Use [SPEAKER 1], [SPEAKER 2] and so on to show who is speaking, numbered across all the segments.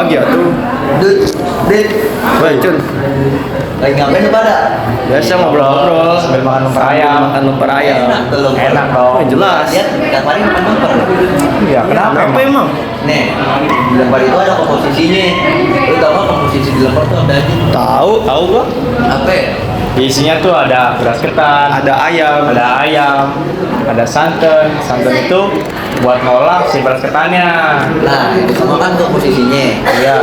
[SPEAKER 1] bagi tuh.
[SPEAKER 2] Dit,
[SPEAKER 1] Woi, Cun.
[SPEAKER 2] lagi ngapain nih pada?
[SPEAKER 1] Biasa ngobrol-ngobrol sambil makan lemper ayam. Makan lemper ayam.
[SPEAKER 2] Enak tuh lemper.
[SPEAKER 1] Enak dong. Jelas.
[SPEAKER 2] Lihat, tiap hari makan lemper.
[SPEAKER 1] Iya, kenapa emang?
[SPEAKER 2] Nih, di lemper itu ada komposisinya. Lu tau gak komposisi di lemper tuh ada aja?
[SPEAKER 1] Tahu gua.
[SPEAKER 2] Apa ya?
[SPEAKER 3] Isinya tuh ada beras ketan,
[SPEAKER 1] Ada ayam.
[SPEAKER 3] ada santan. Santan itu buat ngolah si beras ketannya.
[SPEAKER 2] Nah, itu semua kan komposisinya.
[SPEAKER 3] Iya.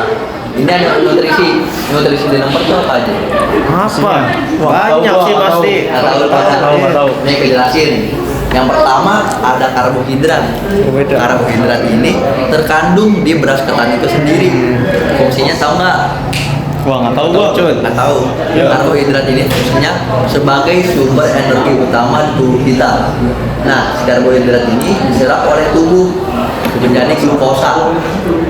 [SPEAKER 2] Ini ada nutrisi di lemper tuh apa aja?
[SPEAKER 1] Apa?
[SPEAKER 3] Wah,
[SPEAKER 1] Banyak
[SPEAKER 3] tahu
[SPEAKER 1] sih
[SPEAKER 3] gua,
[SPEAKER 1] pasti.
[SPEAKER 2] Nggak tahu. Nih kejelasin. Yang pertama ada karbohidrat.
[SPEAKER 1] Beda.
[SPEAKER 2] Karbohidrat ini terkandung di beras ketan itu sendiri. Fungsinya tahu nggak?
[SPEAKER 3] Wah, nggak tahu gua.
[SPEAKER 1] Cun.
[SPEAKER 2] Nggak tahu.
[SPEAKER 3] Ya.
[SPEAKER 2] Karbohidrat ini fungsinya sebagai sumber energi utama di tubuh kita. Nah, karbohidrat ini diserap oleh tubuh menjadi glukosa,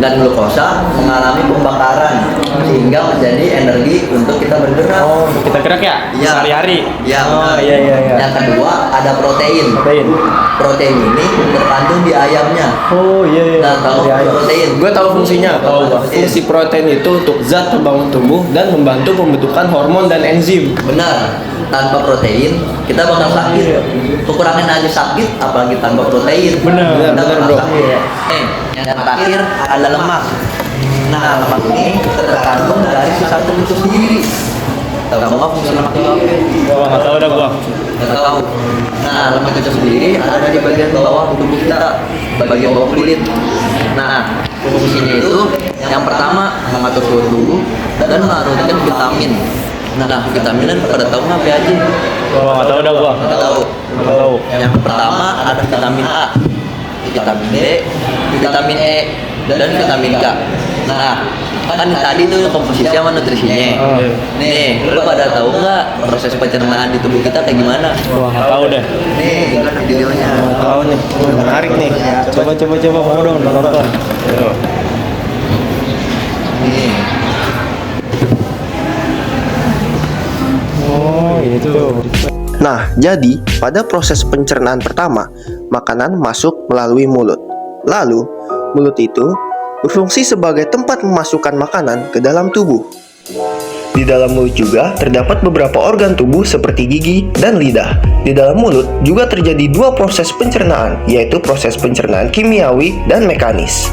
[SPEAKER 2] dan glukosa mengalami pembakaran sehingga menjadi energi untuk kita bergerak.
[SPEAKER 3] Oh, untuk kita gerak ya?
[SPEAKER 2] Iya.
[SPEAKER 3] Sehari-hari.
[SPEAKER 2] Iya.
[SPEAKER 3] Oh,
[SPEAKER 2] benar.
[SPEAKER 3] iya.
[SPEAKER 2] Yang kedua ada protein. Protein ini terkandung di ayamnya.
[SPEAKER 3] Oh, iya.
[SPEAKER 2] Nah, tahu
[SPEAKER 3] Dari ayam.
[SPEAKER 2] protein?
[SPEAKER 1] Gue tahu fungsinya.
[SPEAKER 2] Tahu, Pak.
[SPEAKER 1] Fungsi protein itu untuk zat pembangun tubuh dan membantu pembentukan hormon dan enzim.
[SPEAKER 2] Benar. Tanpa protein kita bakal sakit. Kekurangan aja sakit, apalagi tanpa protein.
[SPEAKER 3] Benar,
[SPEAKER 1] benar,
[SPEAKER 2] bakal
[SPEAKER 1] bro.
[SPEAKER 2] sakit. Yang terakhir ada lemak. Nah, lemak ini terkandung dari si santan itu sendiri. Tahu nggak fungsi lemak itu apa?
[SPEAKER 3] Wah, nggak tahu dah gua.
[SPEAKER 2] Nggak tahu. Nah, lemak itu sendiri ada di bagian bawah tubuh kita, bagian bawah kulit. Nah, fungsinya itu yang pertama mengatur suhu tubuh dan menurunkan vitamin. Nah, vitaminan pada tahu nggak apa aja?
[SPEAKER 3] Wah, nggak tahu dah gua.
[SPEAKER 2] Nggak tahu.
[SPEAKER 3] Nggak tahu.
[SPEAKER 2] Yang pertama ada vitamin A, vitamin D, vitamin E, dan vitamin K. Nah, kan tadi tuh komposisi sama nutrisinya. Nih, lu pada tahu nggak proses pencernaan di tubuh kita kayak gimana?
[SPEAKER 3] Wah, nggak tahu deh.
[SPEAKER 2] Nih, ini kan videonya.
[SPEAKER 1] Tahu nih, menarik nih.
[SPEAKER 3] Coba mau dong nonton.
[SPEAKER 2] Nih,
[SPEAKER 3] Oh, itu.
[SPEAKER 1] Nah, jadi pada proses pencernaan pertama, makanan masuk melalui mulut. Lalu, mulut itu berfungsi sebagai tempat memasukkan makanan ke dalam tubuh. Di dalam mulut juga terdapat beberapa organ tubuh seperti gigi dan lidah. Di dalam mulut juga terjadi dua proses pencernaan, yaitu proses pencernaan kimiawi dan mekanis.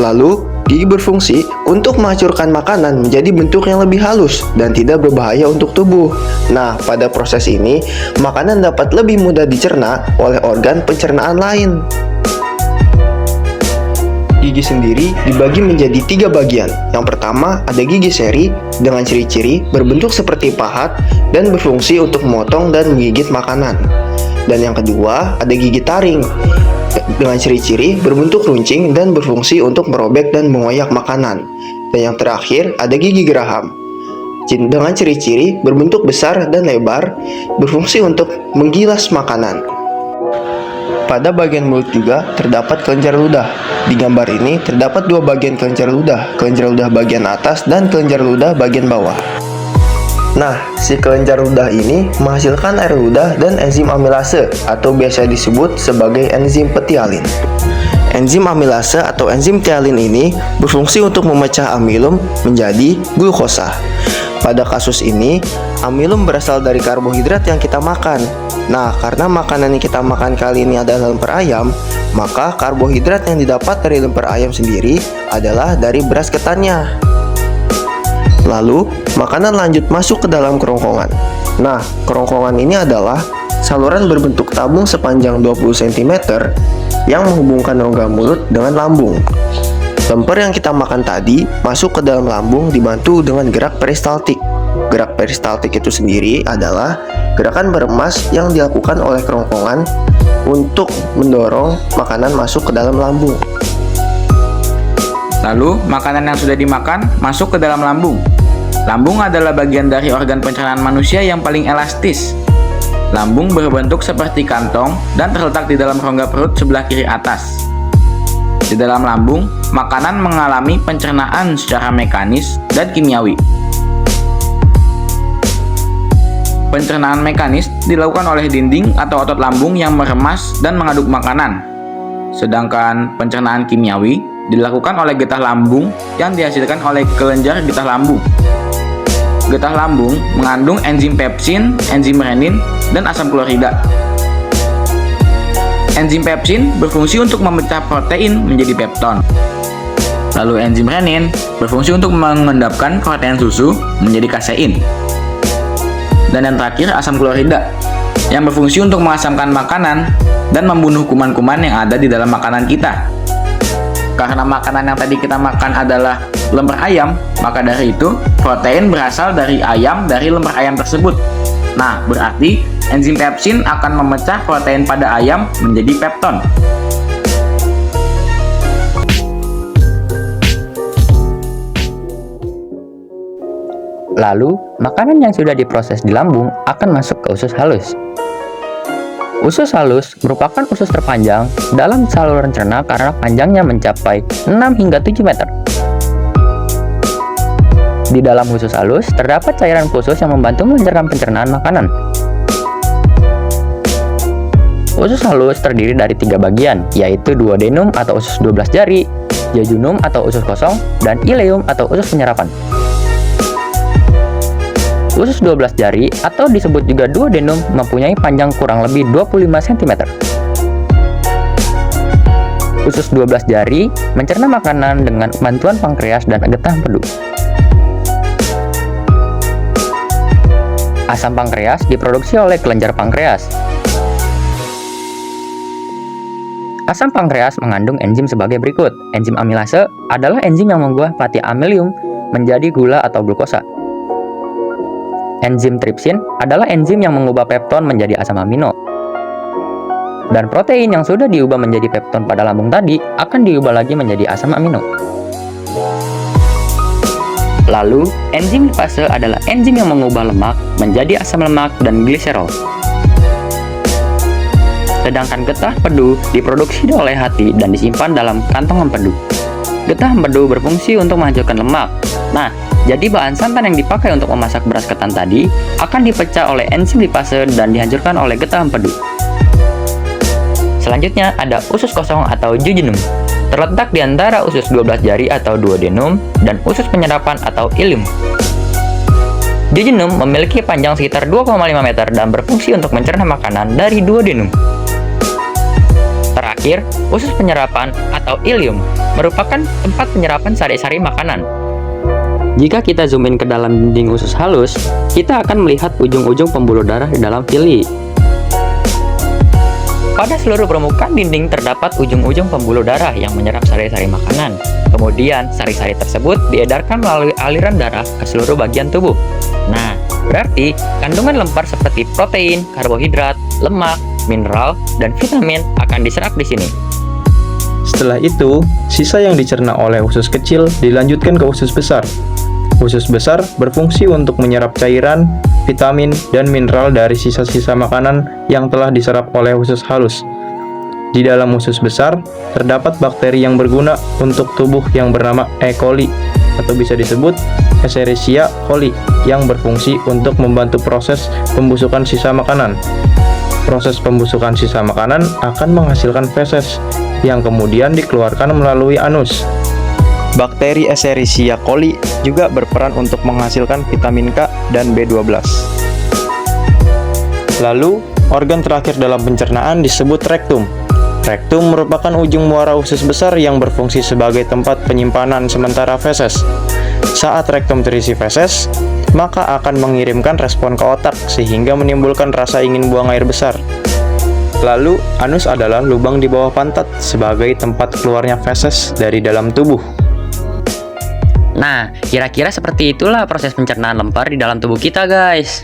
[SPEAKER 1] Lalu, gigi berfungsi untuk menghancurkan makanan menjadi bentuk yang lebih halus dan tidak berbahaya untuk tubuh. Nah, pada proses ini, makanan dapat lebih mudah dicerna oleh organ pencernaan lain. Gigi sendiri dibagi menjadi 3 bagian. Yang pertama, ada gigi seri dengan ciri-ciri berbentuk seperti pahat dan berfungsi untuk memotong dan menggigit makanan. Dan yang kedua, ada gigi taring dengan ciri-ciri berbentuk runcing dan berfungsi untuk merobek dan mengoyak makanan. Dan yang terakhir, ada gigi geraham dengan ciri-ciri berbentuk besar dan lebar, berfungsi untuk menggilas makanan. Pada bagian mulut juga terdapat kelenjar ludah. Di gambar ini terdapat 2 bagian kelenjar ludah bagian atas dan kelenjar ludah bagian bawah. Nah, si kelenjar ludah ini menghasilkan air ludah dan enzim amilase atau biasa disebut sebagai enzim petialin. Enzim amilase atau enzim tialin ini berfungsi untuk memecah amilum menjadi glukosa. Pada kasus ini, amilum berasal dari karbohidrat yang kita makan. Nah, karena makanan yang kita makan kali ini adalah lemper ayam, maka karbohidrat yang didapat dari lemper ayam sendiri adalah dari beras ketannya. Lalu, makanan lanjut masuk ke dalam kerongkongan. Nah, kerongkongan ini adalah saluran berbentuk tabung sepanjang 20 cm yang menghubungkan rongga mulut dengan lambung. Lemper yang kita makan tadi masuk ke dalam lambung dibantu dengan gerak peristaltik. Gerak peristaltik itu sendiri adalah gerakan beremas yang dilakukan oleh kerongkongan untuk mendorong makanan masuk ke dalam lambung.
[SPEAKER 4] Lalu, makanan yang sudah dimakan masuk ke dalam lambung. Lambung adalah bagian dari organ pencernaan manusia yang paling elastis. Lambung berbentuk seperti kantong dan terletak di dalam rongga perut sebelah kiri atas. Di dalam lambung, makanan mengalami pencernaan secara mekanis dan kimiawi. Pencernaan mekanis dilakukan oleh dinding atau otot lambung yang meremas dan mengaduk makanan. Sedangkan pencernaan kimiawi dilakukan oleh getah lambung yang dihasilkan oleh kelenjar getah lambung. Getah lambung mengandung enzim pepsin, enzim renin, dan asam klorida. Enzim pepsin berfungsi untuk memecah protein menjadi pepton. Lalu enzim renin berfungsi untuk mengendapkan protein susu menjadi kasein. Dan yang terakhir asam klorida yang berfungsi untuk mengasamkan makanan dan membunuh kuman-kuman yang ada di dalam makanan kita. Karena makanan yang tadi kita makan adalah lemper ayam, maka dari itu protein berasal dari ayam dari lemper ayam tersebut. Nah, berarti enzim pepsin akan memecah protein pada ayam menjadi pepton.
[SPEAKER 5] Lalu, makanan yang sudah diproses di lambung akan masuk ke usus halus. Usus halus merupakan usus terpanjang dalam saluran cerna karena panjangnya mencapai 6 hingga 7 meter. Di dalam usus halus terdapat cairan khusus yang membantu melancarkan pencernaan makanan. Usus halus terdiri dari 3 bagian, yaitu duodenum atau usus 12 jari, jejunum atau usus kosong, dan ileum atau usus penyerapan. Usus 12 jari atau disebut juga duodenum mempunyai panjang kurang lebih 25 cm. Usus 12 jari mencerna makanan dengan bantuan pankreas dan getah empedu. Asam pankreas diproduksi oleh kelenjar pankreas. Asam pankreas mengandung enzim sebagai berikut. Enzim amilase adalah enzim yang mengubah fatty amylium menjadi gula atau glukosa. Enzim tripsin adalah enzim yang mengubah pepton menjadi asam amino. Dan protein yang sudah diubah menjadi pepton pada lambung tadi akan diubah lagi menjadi asam amino. Lalu, enzim lipase adalah enzim yang mengubah lemak menjadi asam lemak dan gliserol. Sedangkan getah empedu diproduksi oleh hati dan disimpan dalam kantong empedu. Getah empedu berfungsi untuk menghancurkan lemak. Nah, jadi bahan santan yang dipakai untuk memasak beras ketan tadi akan dipecah oleh enzim lipase dan dihancurkan oleh getah empedu. Selanjutnya ada usus kosong atau jejunum. Terletak di antara usus 12 jari atau duodenum dan usus penyerapan atau ileum. Jejunum memiliki panjang sekitar 2,5 meter dan berfungsi untuk mencerna makanan dari duodenum. Terakhir, usus penyerapan atau ileum merupakan tempat penyerapan sari-sari makanan. Jika kita zoom in ke dalam dinding usus halus, kita akan melihat ujung-ujung pembuluh darah di dalam villi. Pada seluruh permukaan dinding terdapat ujung-ujung pembuluh darah yang menyerap sari-sari makanan. Kemudian, sari-sari tersebut diedarkan melalui aliran darah ke seluruh bagian tubuh. Nah, berarti kandungan lempar seperti protein, karbohidrat, lemak, mineral, dan vitamin akan diserap di sini.
[SPEAKER 1] Setelah itu, sisa yang dicerna oleh usus kecil dilanjutkan ke usus besar. Usus besar berfungsi untuk menyerap cairan, vitamin, dan mineral dari sisa-sisa makanan yang telah diserap oleh usus halus. Di dalam usus besar, terdapat bakteri yang berguna untuk tubuh yang bernama E. coli, atau bisa disebut Escherichia coli, yang berfungsi untuk membantu proses pembusukan sisa makanan. Proses pembusukan sisa makanan akan menghasilkan feses, yang kemudian dikeluarkan melalui anus. Bakteri Escherichia coli juga berperan untuk menghasilkan vitamin K dan B12. Lalu, organ terakhir dalam pencernaan disebut rektum. Rektum merupakan ujung muara usus besar yang berfungsi sebagai tempat penyimpanan sementara feses. Saat rektum terisi feses, maka akan mengirimkan respon ke otak sehingga menimbulkan rasa ingin buang air besar. Lalu, anus adalah lubang di bawah pantat sebagai tempat keluarnya feses dari dalam tubuh.
[SPEAKER 5] Nah, kira-kira seperti itulah proses pencernaan lempar di dalam tubuh kita, guys.